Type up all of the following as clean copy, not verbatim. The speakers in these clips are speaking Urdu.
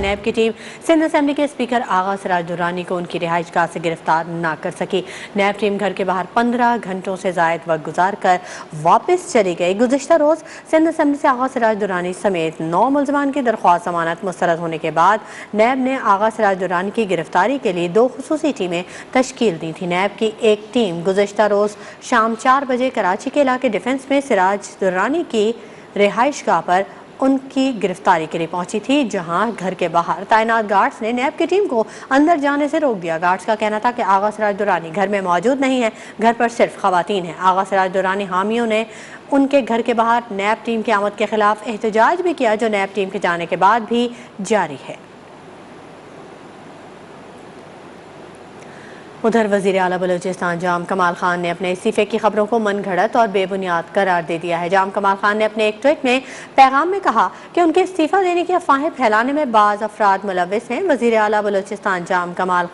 نیب کی ٹیم سندھ اسمبلی کے اسپیکر آغا سراج درانی کو ان کی رہائش گاہ سے گرفتار نہ کر سکی۔ نیب ٹیم گھر کے باہر 15 گھنٹوں سے زائد وقت گزار کر واپس چلی گئی۔ گزشتہ روز سندھ اسمبلی سے آغا سراج درانی سمیت 9 ملزمان کی درخواست ضمانت مسترد ہونے کے بعد نیب نے آغا سراج درانی کی گرفتاری کے لیے 2 خصوصی ٹیمیں تشکیل دی تھیں۔ نیب کی ایک ٹیم گزشتہ روز شام 4 بجے کراچی کے علاقے ڈیفنس میں سراج درانی کی رہائش گاہ پر ان کی گرفتاری کے لیے پہنچی تھی، جہاں گھر کے باہر تعینات گارڈز نے نیب کی ٹیم کو اندر جانے سے روک دیا۔ گارڈز کا کہنا تھا کہ آغا سراج درانی گھر میں موجود نہیں ہے، گھر پر صرف خواتین ہیں۔ آغا سراج درانی حامیوں نے ان کے گھر کے باہر نیب ٹیم کی آمد کے خلاف احتجاج بھی کیا، جو نیب ٹیم کے جانے کے بعد بھی جاری ہے۔ ادھر وزیر اعلیٰ بلوچستان جام کمال خان نے اپنے استعفے کی خبروں کو من گھڑت اور بے بنیاد قرار دے دیا ہے۔ جام کمال خان نے اپنے ایک ٹویٹ میں پیغام میں کہا کہ ان کے استعفیٰ دینے کی افواہیں پھیلانے میں بعض افراد ملوث ہیں۔ وزیر اعلیٰ بلوچستان جام کمال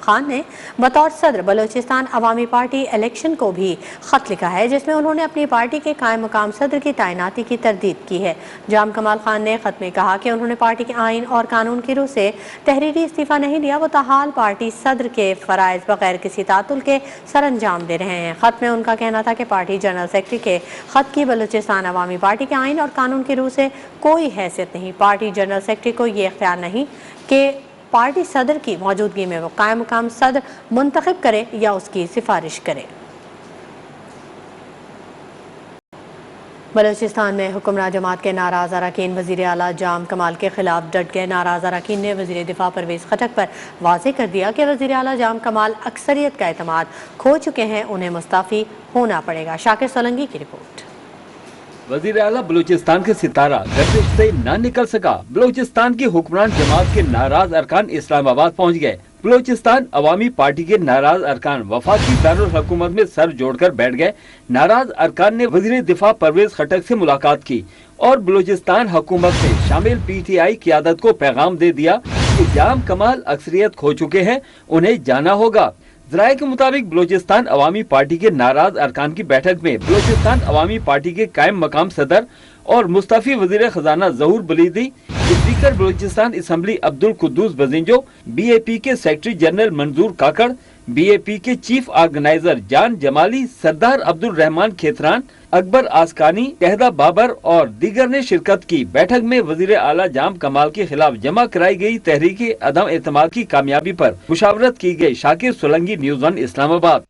خان نے بطور صدر بلوچستان عوامی پارٹی الیکشن کو بھی خط لکھا ہے، جس میں انہوں نے اپنی پارٹی کے قائم مقام صدر کی تعیناتی کی تردید کی ہے۔ جام کمال خان نے خط میں کہا کہ انہوں نے پارٹی کے آئین اور قانون کی روح سے تحریری استعفیٰ نہیں دیا، وہ تاحال پارٹی صدر کے فرائض بغیر کسی تعطل کے سر انجام دے رہے ہیں۔ خط میں ان کا کہنا تھا کہ پارٹی جنرل سیکرٹری کے خط کی بلوچستان عوامی پارٹی کے آئین اور قانون کی روح سے کوئی حیثیت نہیں۔ پارٹی جنرل سیکرٹری کو یہ اختیار نہیں کہ پارٹی صدر کی موجودگی میں وہ قائم مقام صدر منتخب کرے یا اس کی سفارش کرے۔ بلوچستان میں حکمراں جماعت کے ناراض اراکین وزیر اعلیٰ جام کمال کے خلاف ڈٹ گئے۔ ناراض اراکین نے وزیر دفاع پرویز خٹک پر واضح کر دیا کہ وزیر اعلیٰ جام کمال اکثریت کا اعتماد کھو چکے ہیں، انہیں مستعفی ہونا پڑے گا۔ شاکر سولنگی کی رپورٹ۔ وزیر اعلیٰ بلوچستان کے ستارہ گردش سے نہ نکل سکا۔ بلوچستان کی حکمران جماعت کے ناراض ارکان اسلام آباد پہنچ گئے۔ بلوچستان عوامی پارٹی کے ناراض ارکان وفاقی دارالحکومت میں سر جوڑ کر بیٹھ گئے۔ ناراض ارکان نے وزیر دفاع پرویز خٹک سے ملاقات کی اور بلوچستان حکومت سے شامل پی ٹی آئی قیادت کو پیغام دے دیا کہ جام کمال اکثریت کھو چکے ہیں، انہیں جانا ہوگا۔ ذرائع کے مطابق بلوچستان عوامی پارٹی کے ناراض ارکان کی بیٹھک میں بلوچستان عوامی پارٹی کے قائم مقام صدر اور مستعفی وزیر خزانہ Zahoor Buledi, speaker Balochistan assembly Abdul Quddus Bizenjo, B A P کے secretary general Manzoor Kakar, B A P کے چیف آرگنائزر جان جمالی، سردار عبدالرحمان کھیتران، اکبر آسکانی، شہدہ بابر اور دیگر نے شرکت کی۔ بیٹھک میں وزیر اعلیٰ جام کمال کے خلاف جمع کرائی گئی تحریک عدم اعتماد کی کامیابی پر مشاورت کی گئی۔ شاکر سولنگی، نیوز 1 اسلام آباد۔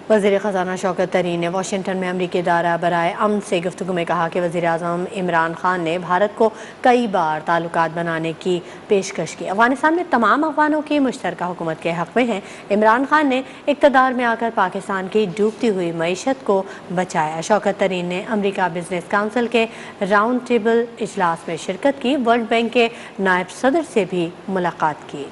وزیر خزانہ شوکت طرین نے واشنگٹن میں امریکی ادارہ برائے امن سے گفتگو میں کہا کہ وزیر اعظم عمران خان نے بھارت کو کئی بار تعلقات بنانے کی پیشکش کی، افغانستان میں تمام افغانوں کی مشترکہ حکومت کے حق میں ہیں۔ عمران خان نے اقتدار میں آ کر پاکستان کی ڈوبتی ہوئی معیشت کو بچایا۔ شوکت طرین نے امریکہ بزنس کونسل کے راؤنڈ ٹیبل اجلاس میں شرکت کی، ورلڈ بینک کے نائب صدر سے بھی ملاقات کی۔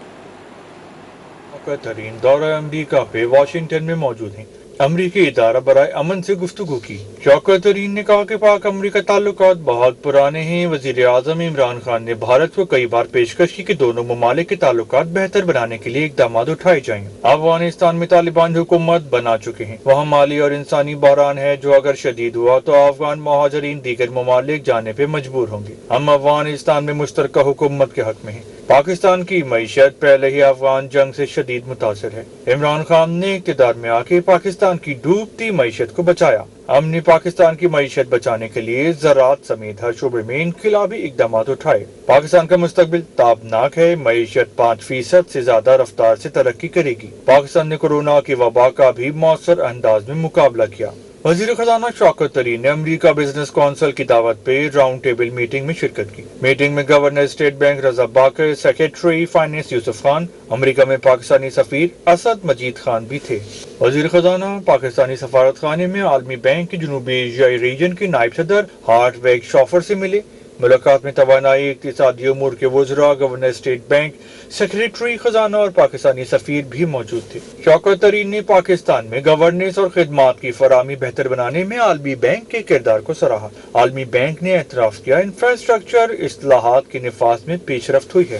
شوکت طرین دورہ امریکہ پہ واشنگٹن میں موجود ہیں۔ امریکی ادارہ برائے امن سے گفتگو کی۔ شوکت طرین نے کہا کہ پاک امریکہ تعلقات بہت پرانے ہیں۔ وزیر اعظم عمران خان نے بھارت کو کئی بار پیشکش کی کہ دونوں ممالک کے تعلقات بہتر بنانے کے لیے اقدامات اٹھائے جائیں۔ افغانستان میں طالبان حکومت بنا چکے ہیں، وہاں مالی اور انسانی بحران ہے جو اگر شدید ہوا تو افغان مہاجرین دیگر ممالک جانے پہ مجبور ہوں گے۔ ہم افغانستان میں مشترکہ حکومت کے حق میں ہیں۔ پاکستان کی معیشت پہلے ہی افغان جنگ سے شدید متاثر ہے۔ عمران خان نے اقتدار میں آ کے پاکستان کی ڈوبتی معیشت کو بچایا۔ ہم نے پاکستان کی معیشت بچانے کے لیے زراعت سمیت ہر شعبے میں انقلابی اقدامات اٹھائے۔ پاکستان کا مستقبل تابناک ہے، معیشت 5% سے زیادہ رفتار سے ترقی کرے گی۔ پاکستان نے کورونا کی وبا کا بھی مؤثر انداز میں مقابلہ کیا۔ وزیر خزانہ شوکت طرین نے امریکہ بزنس کونسل کی دعوت پہ راؤنڈ ٹیبل میٹنگ میں شرکت کی۔ میٹنگ میں گورنر اسٹیٹ بینک رضا باقر، سیکریٹری فائنانس یوسف خان، امریکہ میں پاکستانی سفیر اسد مجید خان بھی تھے۔ وزیر خزانہ پاکستانی سفارت خانے میں عالمی بینک کے جنوبی ایشیائی ریجن کے نائب صدر ہارٹ ویگ شوفر سے ملے۔ ملاقات میں توانائی، اقتصادی امور کے وزراء، گورنر اسٹیٹ بینک، سیکریٹری خزانہ اور پاکستانی سفیر بھی موجود تھے۔ شوکت طرین نے پاکستان میں گورننس اور خدمات کی فراہمی بہتر بنانے میں عالمی بینک کے کردار کو سراہا۔ عالمی بینک نے اعتراف کیا انفراسٹرکچر اصلاحات کے نفاذ میں پیش رفت ہوئی ہے۔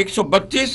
132,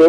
2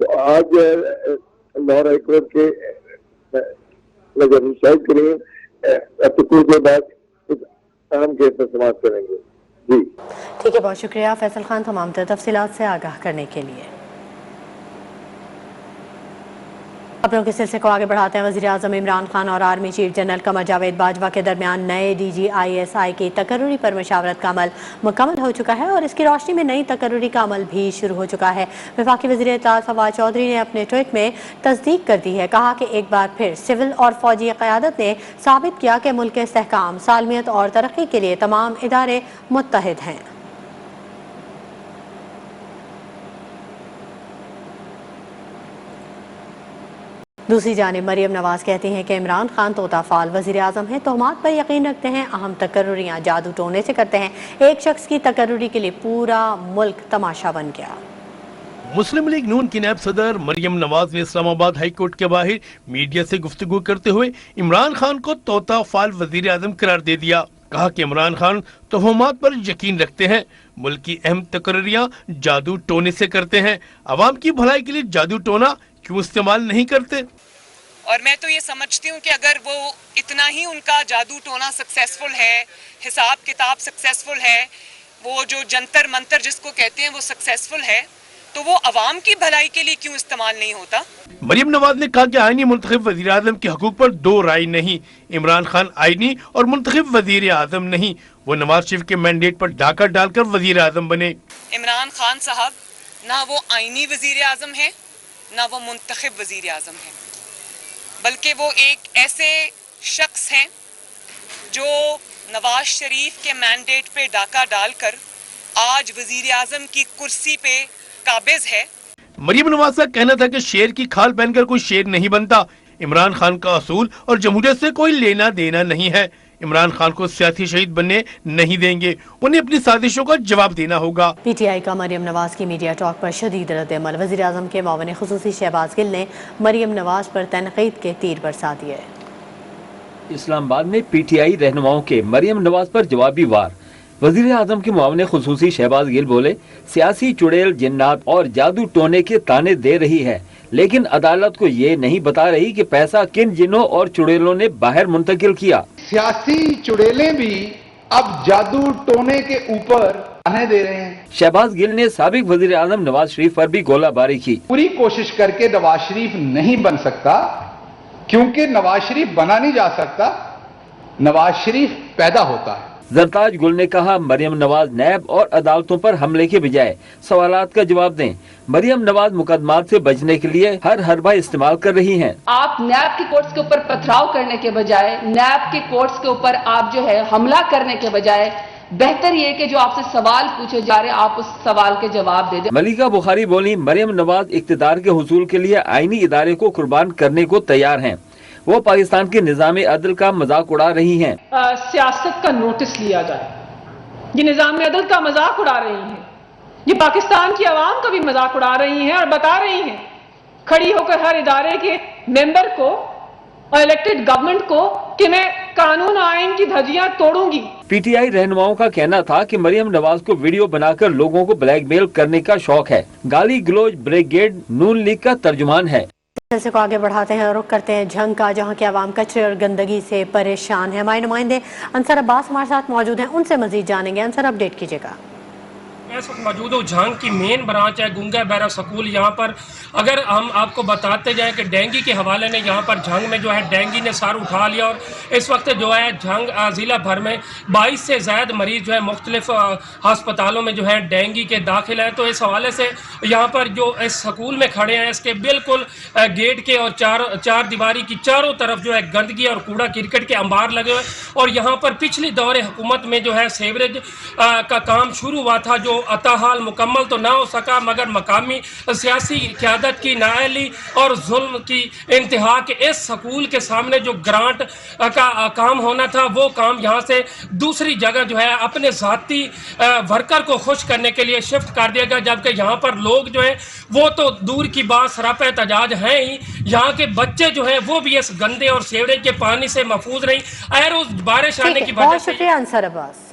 تو آج جو ہے لاہور ہائی کورٹ کے جب شاہد کریں تو کچھ دیر بعد اس اہم کیس میں سماعت کریں گے. جی ٹھیک ہے، بہت شکریہ فیصل خان تمام تر تفصیلات سے آگاہ کرنے کے لیے. خبروں کے سلسلے کو آگے بڑھاتے ہیں. وزیر اعظم عمران خان اور army chief general Qamar Javed Bajwa کے درمیان نئے DGISI کی تقرری پر مشاورت کا عمل مکمل ہو چکا ہے اور اس کی روشنی میں نئی تقرری کا عمل بھی شروع ہو چکا ہے. وفاقی وزیر اطلاعات فواد چودھری نے اپنے ٹویٹ میں تصدیق کر دی ہے. کہا کہ ایک بار پھر سول اور فوجی قیادت نے ثابت کیا کہ ملک کے استحکام، سالمیت اور ترقی کے لیے تمام ادارے متحد ہیں. دوسری جانب مریم نواز کہتی ہیں کہ عمران خان طوطا فال وزیر اعظم ہیں، تہمات پر یقین رکھتے ہیں، اہم تقرریاں جادو ٹونے سے کرتے ہیں. ایک شخص کی تقرری کے لیے پورا ملک تماشا بن گیا. مسلم لیگ نون کی نائب صدر مریم نواز نے اسلام آباد ہائی کورٹ کے باہر میڈیا سے گفتگو کرتے ہوئے عمران خان کو طوطا فال وزیر اعظم قرار دے دیا. کہا کہ عمران خان تہمات پر یقین رکھتے ہیں، ملک کی اہم تقرریاں جادو ٹونے سے کرتے ہیں، عوام کی بھلائی کے لیے جادو ٹونا کیوں استعمال نہیں کرتے. اور میں تو یہ سمجھتی ہوں کہ اگر وہ اتنا ہی ان کا جادو ٹونا سکسیسفل ہے، حساب کتاب سکسیسفل ہے، وہ جو جنتر منتر جس کو کہتے ہیں وہ سکسیسفل ہے، تو وہ عوام کی بھلائی کے لیے کیوں استعمال نہیں ہوتا. مریم نواز نے کہا کہ آئینی منتخب وزیر اعظم کے حقوق پر دو رائے نہیں. عمران خان آئینی اور منتخب وزیر اعظم نہیں، وہ نواز شریف کے مینڈیٹ پر ڈاکہ ڈال کر وزیر اعظم بنے. عمران خان صاحب نہ وہ آئینی وزیر اعظم ہے نہ وہ منتخب وزیر اعظم ہے، بلکہ وہ ایک ایسے شخص ہیں جو نواز شریف کے مینڈیٹ پہ ڈاکہ ڈال کر آج وزیر اعظم کی کرسی پہ قابض ہے. مریم نواز کا کہنا تھا کہ شیر کی کھال پہن کر کوئی شیر نہیں بنتا. عمران خان کا اصول اور جمہوریت سے کوئی لینا دینا نہیں ہے. عمران خان کو سیاسی شہید بننے نہیں دیں گے، انہیں اپنی سازشوں کا جواب دینا ہوگا. PTI کا مریم نواز کی میڈیا ٹاک پر شدید رد عمل. وزیر اعظم کے معاون خصوصی شہباز گل نے مریم نواز پر تنقید کے تیر برسا دیے. اسلام آباد میں PTI رہنماؤں کے مریم نواز پر جوابی وار. وزیر اعظم کے معاون خصوصی شہباز گل بولے، سیاسی چڑیل جنات اور جادو ٹونے کے تانے دے رہی ہے، لیکن عدالت کو یہ نہیں بتا رہی کہ پیسہ کن جنوں اور چڑیلوں نے باہر منتقل کیا. سیاسی چڑیلیں بھی اب جادو ٹونے کے اوپر آنے دے رہے ہیں. شہباز گل نے سابق وزیر اعظم نواز شریف پر بھی گولہ باری کی. پوری کوشش کر کے نواز شریف نہیں بن سکتا، کیونکہ نواز شریف بنا نہیں جا سکتا، نواز شریف پیدا ہوتا ہے. زرتاج گل نے کہا مریم نواز نیب اور عدالتوں پر حملے کے بجائے سوالات کا جواب دیں. مریم نواز مقدمات سے بچنے کے لیے ہر حربہ استعمال کر رہی ہیں. آپ نیب کی کورٹس کے اوپر پتھراؤ کرنے کے بجائے، نیب کی کورٹس کے اوپر آپ جو ہے حملہ کرنے کے بجائے بہتر یہ کہ جو آپ سے سوال پوچھے جا رہے آپ اس سوال کے جواب دے دیں. ملیکہ بخاری بولی، مریم نواز اقتدار کے حصول کے لیے آئینی ادارے کو قربان کرنے کو تیار ہیں. وہ پاکستان کے نظام عدل کا مذاق اڑا رہی ہیں. سیاست کا نوٹس لیا جائے، یہ نظام عدل کا مذاق اڑا رہی ہیں، یہ پاکستان کی عوام کا بھی مذاق اڑا رہی ہیں اور بتا رہی ہیں کھڑی ہو کر ہر ادارے کے ممبر کو اور الیکٹڈ گورنمنٹ کو کہ میں قانون آئین کی دھجیاں توڑوں گی. PTI رہنماؤں کا کہنا تھا کہ مریم نواز کو ویڈیو بنا کر لوگوں کو بلیک میل کرنے کا شوق ہے. گالی گلوچ بریگیڈ نون لیگ کا ترجمان ہے. سلسلے کو آگے بڑھاتے ہیں اور رخ کرتے ہیں جھنگ کا، جہاں کے عوام کچرے اور گندگی سے پریشان ہیں. ہمارے نمائندے انصر عباس ہمارے ساتھ موجود ہیں، ان سے مزید جانیں گے. انصر، اپڈیٹ کیجیے گا. میں اس وقت موجود ہوں جھنگ کی مین برانچ ہے گنگا بیرا سکول. یہاں پر اگر ہم آپ کو بتاتے جائیں کہ ڈینگی کے حوالے نے یہاں پر جھنگ میں جو ہے ڈینگی نے سر اٹھا لیا، اور اس وقت جو ہے جھنگ ضلع بھر میں 22 سے زائد مریض جو ہے مختلف ہسپتالوں میں جو ہے ڈینگی کے داخل ہیں. تو اس حوالے سے یہاں پر جو اس سکول میں کھڑے ہیں، اس کے بالکل گیٹ کے اور چار دیواری کی چاروں طرف جو ہے گندگی اور کوڑا کرکٹ کے انبار لگے ہوئے. اور یہاں پر پچھلی دور حکومت میں جو ہے سیوریج کا کام شروع ہوا تھا، جو اتحال مکمل تو نہ ہو سکا، مگر مقامی سیاسی قیادت کی نااہلی اور ظلم کی انتہا کے اس سکول کے سامنے جو گرانٹ کا کام ہونا تھا وہ کام یہاں سے دوسری جگہ جو ہے اپنے ذاتی ورکر کو خوش کرنے کے لیے شفٹ کر دیا گیا. جبکہ یہاں پر لوگ جو ہیں وہ تو دور کی بات سراپا احتجاج ہیں ہی، یہاں کے بچے جو ہیں وہ بھی اس گندے اور سیوریج کے پانی سے محفوظ نہیں. اے روز بارش آنے کی وجہ سے. بہت شکریہ انصر عباس.